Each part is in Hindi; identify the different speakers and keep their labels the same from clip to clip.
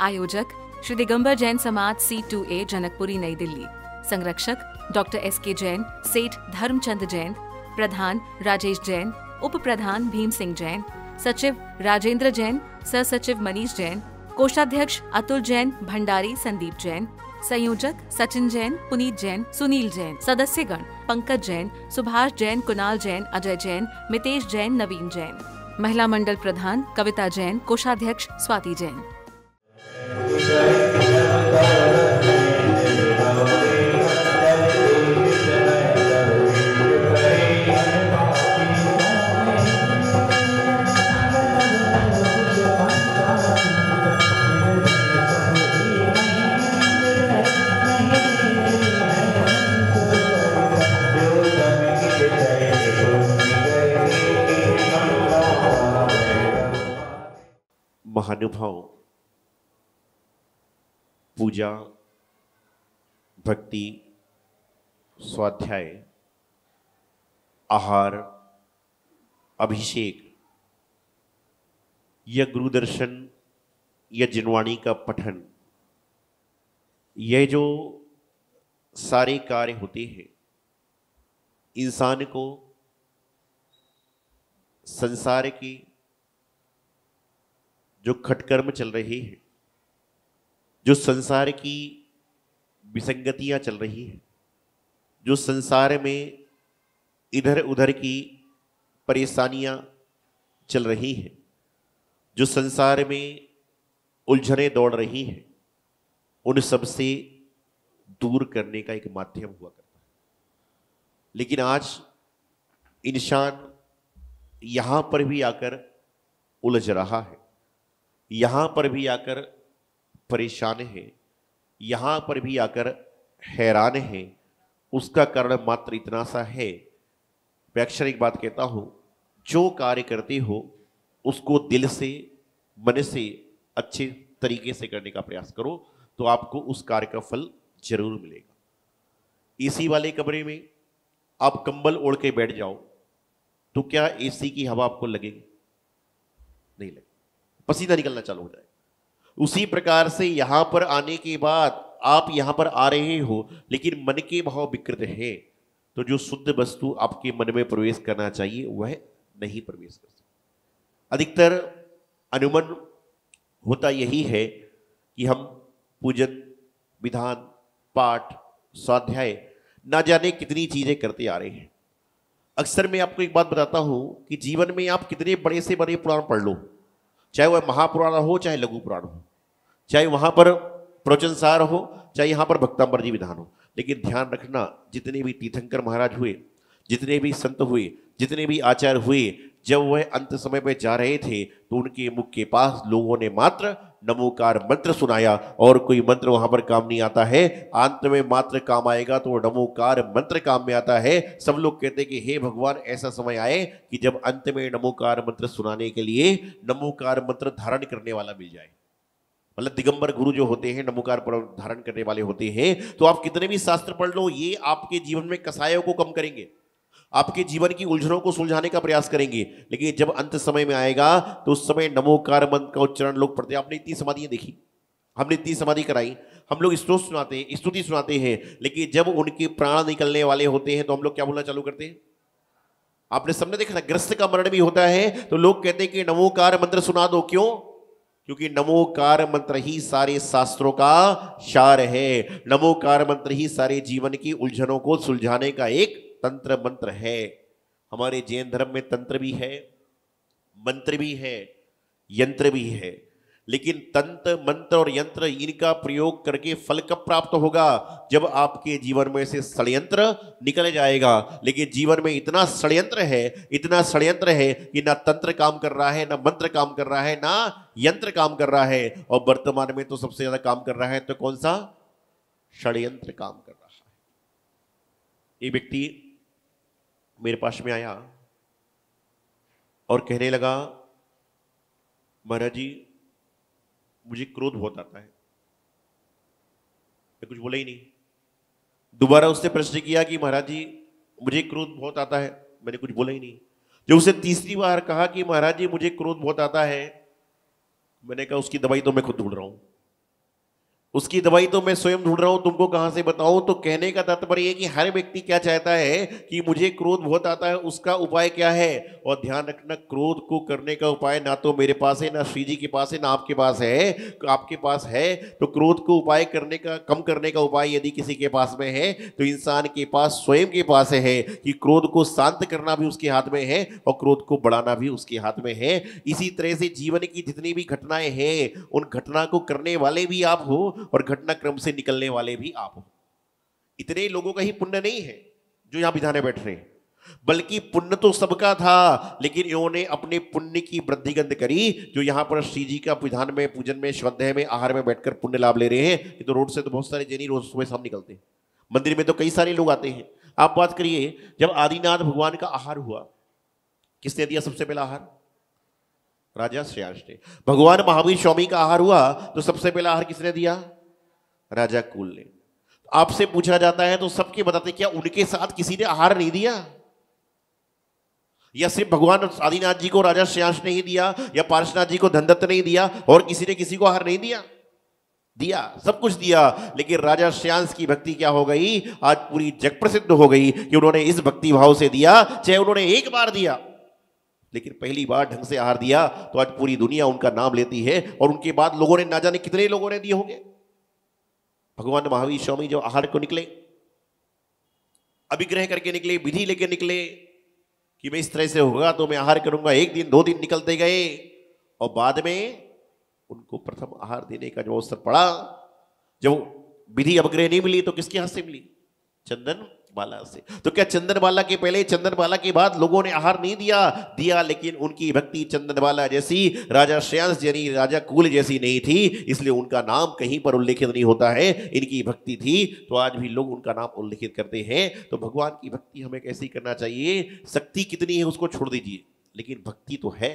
Speaker 1: आयोजक श्री दिगंबर जैन समाज C2A जनकपुरी नई दिल्ली। संरक्षक डॉक्टर SK जैन, सेठ धर्मचंद जैन, प्रधान राजेश जैन, उप प्रधान भीम सिंह जैन, सचिव राजेंद्र जैन, सह सचिव मनीष जैन, कोषाध्यक्ष अतुल जैन, भंडारी संदीप जैन, संयोजक सचिन जैन, पुनीत जैन, सुनील जैन, सदस्यगण पंकज जैन, सुभाष जैन, कुणाल जैन, अजय जैन, मितेश जैन, नवीन जैन। महिला मंडल प्रधान कविता जैन, कोषाध्यक्ष स्वाति जैन।
Speaker 2: महानुभाव पूजा, भक्ति, स्वाध्याय, आहार, अभिषेक या गुरुदर्शन या जिनवाणी का पठन, यह जो सारे कार्य होते हैं इंसान को संसार की जो खटकर्म चल रहे हैं, जो संसार की विसंगतियां चल रही हैं, जो संसार में इधर उधर की परेशानियां चल रही हैं, जो संसार में उलझनें दौड़ रही हैं, उन सब से दूर करने का एक माध्यम हुआ करता है। लेकिन आज इंसान यहां पर भी आकर उलझ रहा है, यहां पर भी आकर परेशान है, यहां पर भी आकर हैरान है। उसका कारण मात्र इतना सा है, मैं अक्सर एक बात कहता हूं, जो कार्य करते हो उसको दिल से, मन से, अच्छे तरीके से करने का प्रयास करो तो आपको उस कार्य का फल जरूर मिलेगा। एसी वाले कमरे में आप कंबल ओढ़ के बैठ जाओ तो क्या एसी की हवा आपको लगेगी? नहीं लगेगी, पसीना निकलना चालू हो जाए। उसी प्रकार से यहां पर आने के बाद आप यहां पर आ रहे हो लेकिन मन के भाव विकृत है तो जो शुद्ध वस्तु आपके मन में प्रवेश करना चाहिए वह नहीं प्रवेश कर सकती। अधिकतर अनुमान होता यही है कि हम पूजन, विधान, पाठ, स्वाध्याय ना जाने कितनी चीजें करते आ रहे हैं। अक्सर मैं आपको एक बात बताता हूं कि जीवन में आप कितने बड़े से बड़े पुराण पढ़ लो, चाहे वह महापुराण हो चाहे लघु पुराण हो, चाहे वहां पर प्रवचनसार हो चाहे यहां पर भक्तामृत विधान हो, लेकिन ध्यान रखना जितने भी तीर्थंकर महाराज हुए, जितने भी संत हुए, जितने भी आचार्य हुए, जब वह अंत समय में जा रहे थे तो उनके मुख के पास लोगों ने मात्र नमोकार मंत्र सुनाया और कोई मंत्र वहां पर काम नहीं आता है। अंत में मात्र काम आएगा तो नमोकार मंत्र काम में आता है। सब लोग कहते कि हे भगवान ऐसा समय आए कि जब अंत में नमोकार मंत्र सुनाने के लिए नमोकार मंत्र धारण करने वाला मिल जाए। मतलब दिगंबर गुरु जो होते हैं नमोकार धारण करने वाले होते हैं। तो आप कितने भी शास्त्र पढ़ लो, ये आपके जीवन में कसायों को कम करेंगे, आपके जीवन की उलझनों को सुलझाने का प्रयास करेंगे। लेकिन जब अंत समय में आएगा तो उस समय नमोकार मंत्र का उच्चारण लोग पढ़ते हैं। आपने इतनी समाधियां देखी, हमने इतनी समाधि कराई, हम लोग स्तोत्र सुनाते हैं, स्तुति सुनाते हैं, लेकिन जब उनके प्राण निकलने वाले होते हैं तो हम लोग क्या बोलना चालू करते हैं? आपने सबने देखा ना, ग्रस्त का मरण भी होता है तो लोग कहते हैं कि नमोकार मंत्र सुना दो। क्यों? क्योंकि नमोकार मंत्र ही सारे शास्त्रों का सार है। नमोकार मंत्र ही सारे जीवन की उलझनों को सुलझाने का एक तंत्र मंत्र है। हमारे जैन धर्म में तंत्र भी है, मंत्र भी है, यंत्र भी है। लेकिन तंत्र, मंत्र और यंत्र इनका प्रयोग करके फल कब प्राप्त होगा? जब आपके जीवन में से षड्यंत्र निकल जाएगा। लेकिन जीवन में इतना षड्यंत्र है, इतना षड्यंत्र है कि ना तंत्र काम कर रहा है, ना मंत्र काम कर रहा है, ना यंत्र काम कर रहा है। और वर्तमान में तो सबसे ज्यादा काम कर रहा है तो कौन सा? षड्यंत्र काम कर रहा है। एक व्यक्ति मेरे पास में आया और कहने लगा, महाराज जी मुझे क्रोध बहुत आता है। मैं कुछ बोला ही नहीं। दोबारा उसने प्रश्न किया कि महाराज जी मुझे क्रोध बहुत आता है। मैंने कुछ बोला ही नहीं। जब उसे तीसरी बार कहा कि महाराज जी मुझे क्रोध बहुत आता है, मैंने कहा उसकी दवाई तो मैं खुद ढूंढ रहा हूं। उसकी दवाई तो मैं स्वयं ढूंढ रहा हूं, तुमको कहां से बताऊं। तो कहने का तात्पर्य है कि हर व्यक्ति क्या चाहता है कि मुझे क्रोध बहुत आता है, उसका उपाय क्या है। और ध्यान रखना, क्रोध को करने का उपाय ना तो मेरे पास है, ना श्री जी के पास है, ना आपके पास है। आपके पास है तो क्रोध को उपाय करने का, कम करने का उपाय यदि किसी के पास में है तो इंसान के पास, स्वयं के पास है कि क्रोध को शांत करना भी उसके हाथ में है और क्रोध को बढ़ाना भी उसके हाथ में है। इसी तरह से जीवन की जितनी भी घटनाएं हैं, उन घटना को करने वाले भी आप हो और घटनाक्रम से निकलने वाले भी आप हो। इतने लोगों का ही पुण्य नहीं है जो यहां विधाने बैठ रहे हैं, बल्कि पुण्य तो सबका था, लेकिन इन्होंने अपने पुण्य की वृद्धिगंध करी। जो यहां पर श्री जी का विधान में, पूजन में, स्वाध्याय में, आहार में बैठकर पुण्य लाभ ले रहे हैं। ये तो रोड से तो बहुत सारे जैनी रोज सुबह शाम निकलते हैं, मंदिर में तो कई सारे लोग आते हैं। आप बात करिए, जब आदिनाथ भगवान का आहार हुआ, किसने दिया सबसे पहला आहार? राजा श्रेयांश ने। भगवान महावीर स्वामी का आहार हुआ तो सबसे पहला आहार किसने दिया? राजा कुल ने। आपसे पूछा जाता है तो सबके बताते, क्या उनके साथ किसी ने आहार नहीं दिया? या सिर्फ भगवान आदिनाथ जी को राजा श्रेयांश ने ही दिया, या पार्श्वनाथ जी को धनदत्त नहीं दिया, और किसी ने किसी को आहार नहीं दिया? दिया, सब कुछ दिया। लेकिन राजा श्रेयांश की भक्ति क्या हो गई? आज पूरी जग प्रसिद्ध हो गई कि उन्होंने इस भक्ति भाव से दिया। चाहे उन्होंने एक बार दिया, लेकिन पहली बार ढंग से आहार दिया तो आज पूरी दुनिया उनका नाम लेती है। और उनके बाद लोगों ने, ना जाने कितने लोगों ने दिए होंगे। भगवान महावीर स्वामी जो आहार को निकले, अभिग्रह करके निकले, विधि लेके निकले कि मैं इस तरह से होगा तो मैं आहार करूंगा। एक दिन, 2 दिन निकलते गए और बाद में उनको प्रथम आहार देने का जो अवसर पड़ा, जब विधि अभिग्रह नहीं मिली तो किसके हाथ से मिली? चंदन बाला से। तो क्या चंदन बाला के पहले, चंदन बाला के बाद लोगों ने आहार नहीं दिया? दिया, लेकिन उनकी भक्ति चंदन बाला जैसी, राजा श्रेयांश यानी राजा कुल जैसी नहीं थी, इसलिए उनका नाम कहीं पर उल्लेखित नहीं होता है। इनकी भक्ति थी तो आज भी लोग उनका नाम उल्लेखित करते हैं। तो भगवान की भक्ति हमें कैसी करना चाहिए? शक्ति कितनी है उसको छोड़ दीजिए, लेकिन भक्ति तो है,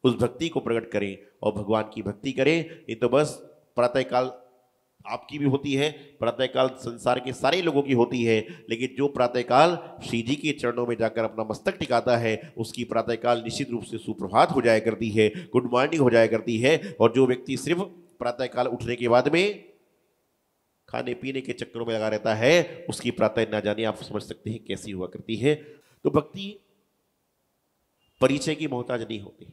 Speaker 2: उस भक्ति को प्रकट करें और भगवान की भक्ति करें। ये तो बस प्रातःकाल आपकी भी होती है, प्रातःकाल संसार के सारे लोगों की होती है, लेकिन जो प्रातःकाल श्री जी के चरणों में जाकर अपना मस्तक टिकाता है, उसकी प्रातःकाल निश्चित रूप से सुप्रभात हो जाया करती है, गुड मॉर्निंग हो जाया करती है। और जो व्यक्ति सिर्फ प्रातःकाल उठने के बाद में खाने पीने के चक्करों में लगा रहता है, उसकी प्रातः ना जाने आप समझ सकते हैं कैसी हुआ करती है। तो भक्ति परिचय की मोहताज नहीं होती।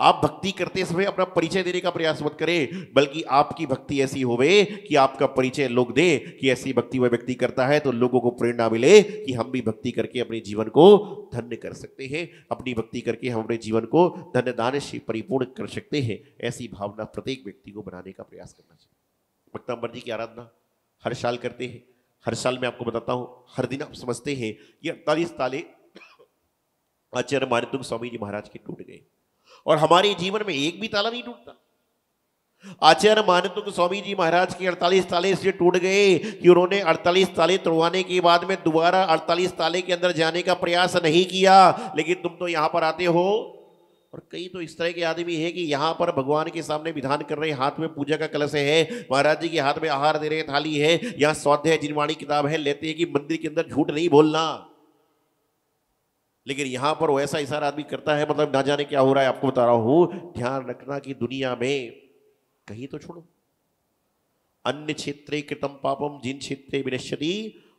Speaker 2: आप भक्ति करते समय अपना परिचय देने का प्रयास मत करें, बल्कि आपकी भक्ति ऐसी होवे कि आपका परिचय लोग दें कि ऐसी भक्ति वह व्यक्ति करता है, तो लोगों को प्रेरणा मिले कि हम भी भक्ति करके अपने जीवन को धन्य कर सकते हैं, अपनी भक्ति करके हम अपने जीवन को धन्य दान से परिपूर्ण कर सकते हैं। ऐसी भावना प्रत्येक व्यक्ति को बनाने का प्रयास करना चाहिए। भक्तांबर जी की आराधना हर साल करते हैं। हर साल मैं आपको बताता हूं, हर दिन आप समझते हैं कि 48 ताले आचार्य मानतुंग स्वामी जी महाराज के टूट गए, और हमारे जीवन में एक भी ताला नहीं टूटता। आचार्य मानतुंग स्वामी जी महाराज के 48 ताले इसलिए टूट गए कि उन्होंने 48 ताले तोड़वाने के बाद में दोबारा 48 ताले के अंदर जाने का प्रयास नहीं किया। लेकिन तुम तो यहां पर आते हो, और कई तो इस तरह के आदमी है कि यहां पर भगवान के सामने विधान कर रहे, हाथ में पूजा का कलश है, महाराज जी के हाथ में आहार दे रहे, थाली है, यहां स्वाध्याय जिनवाणी किताब है, लेते हैं कि मंदिर के अंदर झूठ नहीं बोलना। लेकिन यहां पर वो ऐसा इशारा आदमी करता है, मतलब ना जाने क्या हो रहा है। आपको बता रहा हूं, ध्यान रखना कि दुनिया में कहीं तो छोड़ो, अन्य क्षेत्रे कृतम पापम जिन क्षेत्रे विनश्यति,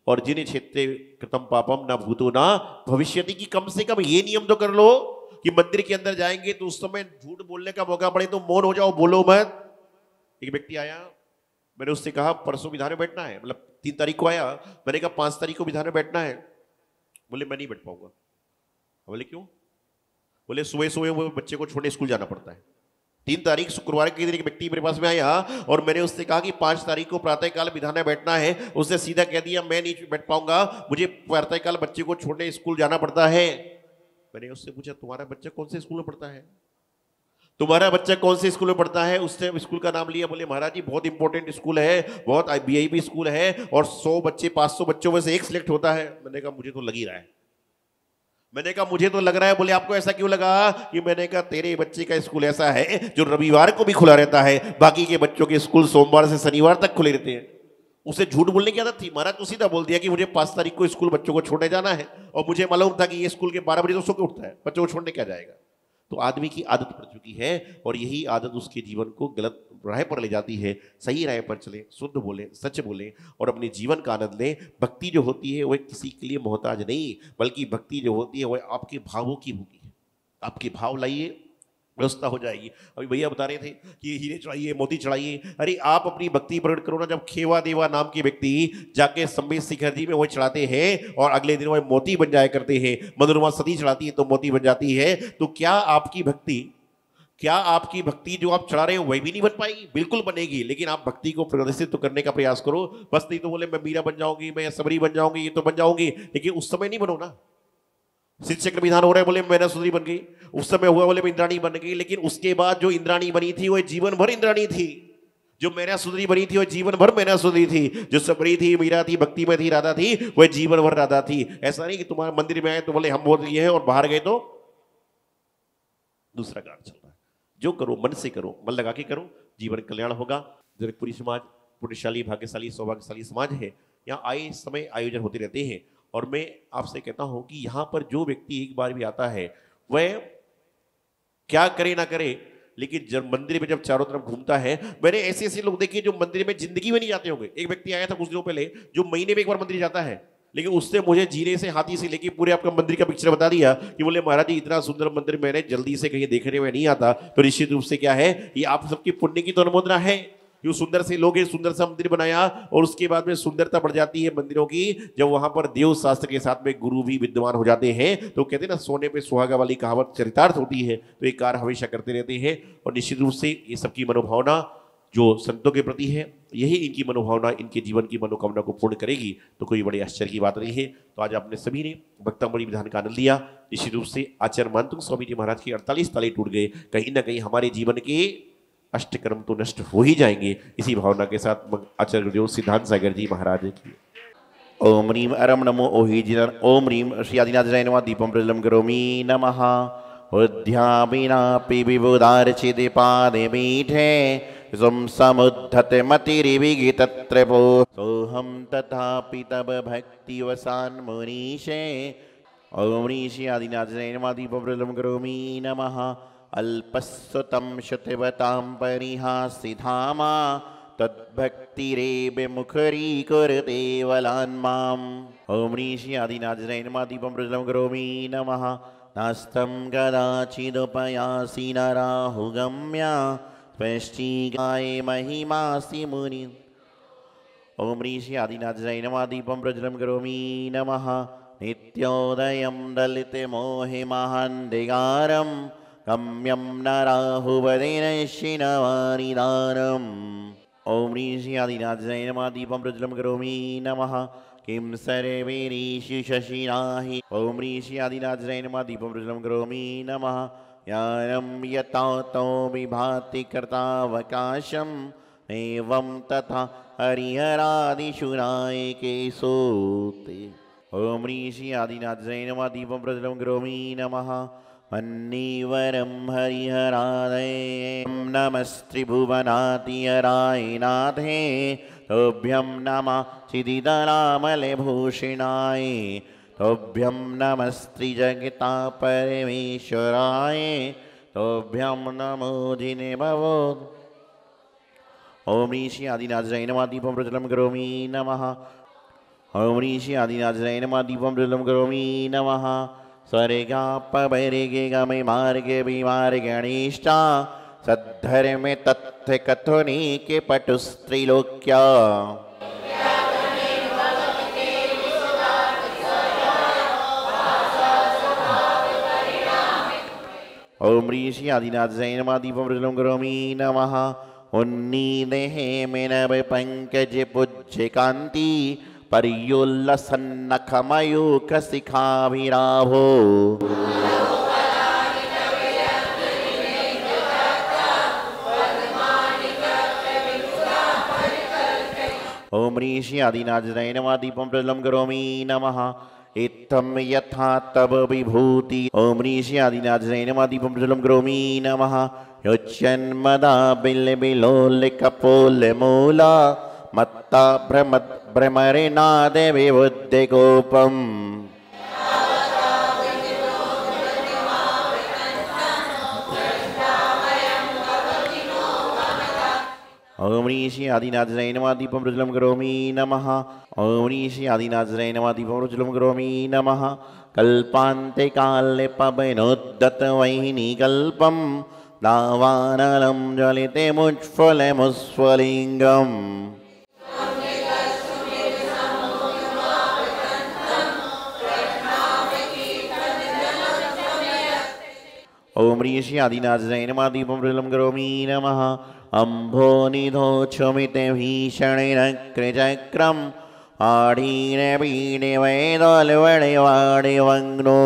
Speaker 2: और जिन क्षेत्रे कृतम पापम न भूतो न भविष्यति, की कम से कम ये नियम तो कर लो कि मंदिर के अंदर जाएंगे तो उस समय झूठ बोलने का मौका पड़े तो मौन हो जाओ, बोलो मत। एक व्यक्ति आया, मैंने उससे कहा परसों विधान में बैठना है, मतलब 3 तारीख को आया, मैंने कहा 5 तारीख को विधान में बैठना है। बोले मैं नहीं बैठ पाऊंगा। बोले क्यों? बोले सुबह सुबह वो बच्चे को छोड़ने स्कूल जाना पड़ता है। 3 तारीख शुक्रवार के दिन एक व्यक्ति मेरे पास में आया और मैंने उससे कहा कि 5 तारीख को प्रातःकाल विधान में बैठना है। उसने सीधा कह दिया मैं नहीं बैठ पाऊंगा, मुझे प्रातःकाल बच्चे को छोड़ने स्कूल जाना पड़ता है। मैंने उससे पूछा तुम्हारा बच्चा कौन से स्कूल में पढ़ता है? तुम्हारा बच्चा कौन से स्कूल में पढ़ता है? उसने स्कूल का नाम लिया। बोले महाराज जी बहुत इंपॉर्टेंट स्कूल है, बहुत VIP स्कूल है, और 100 बच्चे 500 बच्चों में से एक सिलेक्ट होता है। मैंने कहा मुझे तो लग ही रहा है। मैंने कहा मुझे तो लग रहा है। बोले आपको ऐसा क्यों लगा? कि मैंने कहा तेरे बच्चे का स्कूल ऐसा है जो रविवार को भी खुला रहता है, बाकी के बच्चों के स्कूल सोमवार से शनिवार तक खुले रहते हैं। उसे झूठ बोलने की आदत थी। महाराज तो सीधा बोल दिया कि मुझे 5 तारीख को स्कूल बच्चों को छोड़ने जाना है, और मुझे मालूम था कि ये स्कूल के 12 बजे तो सो के उठता है, बच्चों को छोड़ने क्या जाएगा। तो आदमी की आदत पड़ चुकी है और यही आदत उसके जीवन को गलत राह पर ले जाती है। सही राह पर चलें, शुद्ध बोलें, सच बोलें और अपने जीवन का आनंद लें। भक्ति जो होती है वह किसी के लिए मोहताज नहीं, बल्कि भक्ति जो होती है वह आपके भावों की होती है। आपके भाव लाइए, व्यवस्था हो जाएगी। अभी भैया बता रहे थे कि हीरे चढ़ाइए, मोती चढ़ाइए। अरे आप अपनी भक्ति प्रकट करो ना। जब खेवा देवा नाम के व्यक्ति जाके संबित शिखर जी में वो चढ़ाते हैं और अगले दिन वह मोती बन जाया करते हैं, मनोरमा सती चढ़ाती है तो मोती बन जाती है, तो क्या आपकी भक्ति जो आप चढ़ा रहे हो वह भी नहीं बन पाएगी? बिल्कुल बनेगी, लेकिन आप भक्ति को प्रदर्शित तो करने का प्रयास करो। बस नहीं तो बोले मैं मीरा बन जाऊंगी, मैं सबरी बन जाऊंगी, ये तो बन जाऊंगी, लेकिन उस समय नहीं बनो ना। सिद्ध चक्र विधान हो रहा है, बोले मैंने सुंदरी बन गई, उस समय हुआ बोले मैं इंद्राणी बन गई, लेकिन उसके बाद जो इंद्राणी बनी थी वह जीवन भर इंद्राणी थी। जो मैना सुंदरी बनी थी वह जीवन भर मैना सुंदरी थी। जो सबरी थी, मीरा थी, भक्ति में थी, राधा थी, वह जीवन भर राधा थी। ऐसा नहीं कि तुम्हारे मंदिर में आए तो बोले हम बोल दिए हैं और बाहर गए तो दूसरा कार्य चल रहा है। जो करो मन से करो, मन लगा के करो, जीवन कल्याण होगा। जनकपुरी समाज पुण्यशाली, भाग्यशाली, सौभाग्यशाली समाज है। यहाँ आए समय आयोजन होते रहते हैं और मैं आपसे कहता हूं कि यहां पर जो व्यक्ति एक बार भी आता है वह क्या करे ना करे, लेकिन जब मंदिर में जब चारों तरफ घूमता है, मैंने ऐसे ऐसे लोग देखे जो मंदिर में जिंदगी में नहीं जाते होंगे। एक व्यक्ति आया था कुछ दिनों पहले जो महीने में एक बार मंदिर जाता है, लेकिन उससे मुझे जीने से हाथी से लेके पूरे आपका मंदिर का पिक्चर बता दिया कि बोले महाराज जी इतना सुंदर मंदिर मैंने जल्दी से कहीं देखने में नहीं आता। तो निश्चित रूप से क्या है, ये आप सबकी पुण्य की तो अनुमोदना है। जो सुंदर से लोग सुंदर सा मंदिर बनाया और उसके बाद में सुंदरता बढ़ जाती है मंदिरों की जब वहां पर देव शास्त्र के साथ में गुरु भी विद्यमान हो जाते हैं। तो कहते हैं ना सोने पे सुहागा वाली कहावत चरितार्थ होती है। तो ये कार्य हमेशा करते रहते हैं और निश्चित रूप से ये सबकी मनोभावना जो संतों के प्रति है, यही इनकी मनोभावना इनके जीवन की मनोकामना को पूर्ण करेगी। तो कोई बड़े आश्चर्य की बात नहीं है। तो आज आपने सभी ने भक्तामणि विधान का आनंद लिया। निश्चित रूप से आचार्य मानतुंग स्वामी जी महाराज के 48 ताले टूट गए। कहीं ना कहीं हमारे जीवन के अष्टकर्म तो नष्ट हो ही जाएंगे। इसी भावना के साथ आचार्य गुरुदेव सिद्धांत सागर जी महाराज की ओम ह्रीम अरम नमो ओहि जिनर ओम ह्रीम श्री आदिनाथ जय नमः दीपम प्रज्वलम करोमि नमः उद्यापिनापि विबुधार्चिते पादे पीठे स्वं समुद्धते मतिरिविगितत्रपो सोहम तथापि तब भक्ति वसान मुनीशे ओम ऋषि आदिनाथ जय नमः दीपम प्रज्वलम करोमि नमः अल्पस्वतं श्रुतिवतां परिहासि धामा तद्भक्तिरेव मुखरीकुरुते वलान्माम् ॐ ऋषि आदिनाथ जय नमः दीपं प्रज्वलं करोमि नमः नास्तं कदाचिदुपयासि नराहुगम्या स्पष्टीकाय महिमासि मुनि ॐ ऋषि आदिनाथ जय नमः दीपं प्रज्वलं करोमि नमः नित्योदयं दलितमोहिमहान् दिगारं गम्यं नराहुवदेनशिनवारिदारम् ॐ ऋषि आदिनाथ जय नमः दीपं प्रज्वलं करोमि नमः किं सर्वैरीषु शशिनाहि ॐ ऋषि आदिनाथ जय नमः दीपं प्रज्वलं करोमि नमः ज्ञानं यतो विभाति कर्तावकाशम् एवं तथा हरिहरादिषु नायके सोते ॐ ऋषि आदिनाथ जय नमः दीपं प्रज्वलं करोमि नमः अन्नीवरं हरिहरादये नमस्त्रिभुवनातिहराय नाथे तोभ्यं नमः चिदिदनामलभूषणाय तोभ्यं नमस्त्रिजगता परमेश्वराय तोभ्यं नमो जिने भवो ॐ ऋषि आदिनाथ जय नमः दीपं प्रज्वलं करोमि नमः ॐ ऋषि आदिनाथ जय नमः दीपं प्रज्वलं करोमि नमः स्वर्गा पबर्गे गमे मार्गे विमार्गणिष्ठा सद्धर्मे तथ्य कथने के पटुस्त्रिलोक्या ओम ऋषि आदिनाथ जय नमः दीपं प्रज्वलं करोमि नमः उन्नीदेहे में नव पंकज पूज्य कांति पर्योल्लसन्नखमयूख शिखाभिराभो ओम ऋषि आदिनाथ जय नमः दीपं प्रज्वलं करोमि नमः इत्थं यथा तव विभूति ओम ऋषि आदिनाथ जय नमः दीपं प्रज्वलं करोमि नमः योच्यन्मदा बिल्बिलोलिकपोलमूला मत्ता भ्रमरेनाद विबुद्धिकोपम् ओम ऋषि आदिनाथाय नमः दीपं प्रज्वलं करोमि नमः। ओम ऋषि आदिनाथाय नमः दीपं प्रज्वलं करोमि नमः। कल्पान्ते काले पवनोद्दतवह्नि कल्पं दावानलं ज्वलिते मुज्ज्वलमुस्फुलिङ्गम्। ओम ऋषि आदिनाथाय नमः दीपं प्रज्वलं करोमि नमः। अम्भोनिधोक्षमिते भीषणेनकृचक्रम् आढीने पीडे वैदोलवडिवाडिवङ्नो।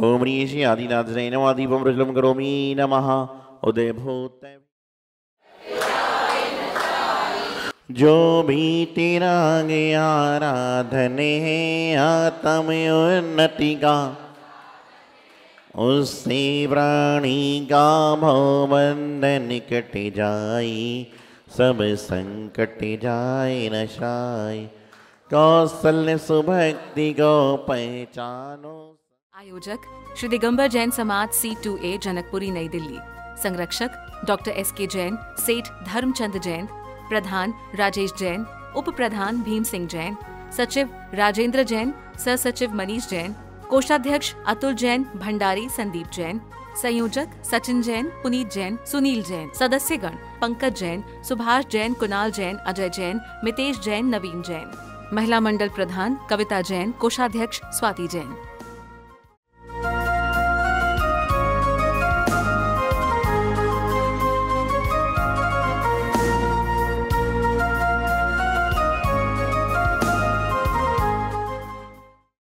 Speaker 2: ओम ऋषि आदिनाथाय नमः दीपं प्रज्वलं करोमि नमः। उदयभूत जो भी तेरा आराधने है आत्मोन्नति का, उससे प्राणी का भवबंधन कट जाए, सब संकट जाए नशाए। कौशल्य सुभक्ति को पहचानो।
Speaker 1: आयोजक श्री दिगंबर जैन समाज C2A जनकपुरी नई दिल्ली। संरक्षक डॉक्टर SK जैन, सेठ धर्मचंद जैन, प्रधान राजेश जैन, उप प्रधान भीम सिंह जैन, सचिव राजेंद्र जैन, सह सचिव मनीष जैन, कोषाध्यक्ष अतुल जैन, भंडारी संदीप जैन, संयोजक सचिन जैन, पुनीत जैन, सुनील जैन, सदस्यगण पंकज जैन, सुभाष जैन, कुणाल जैन, अजय जैन, मितेश जैन, नवीन जैन, महिला मंडल प्रधान कविता जैन, कोषाध्यक्ष स्वाति जैन।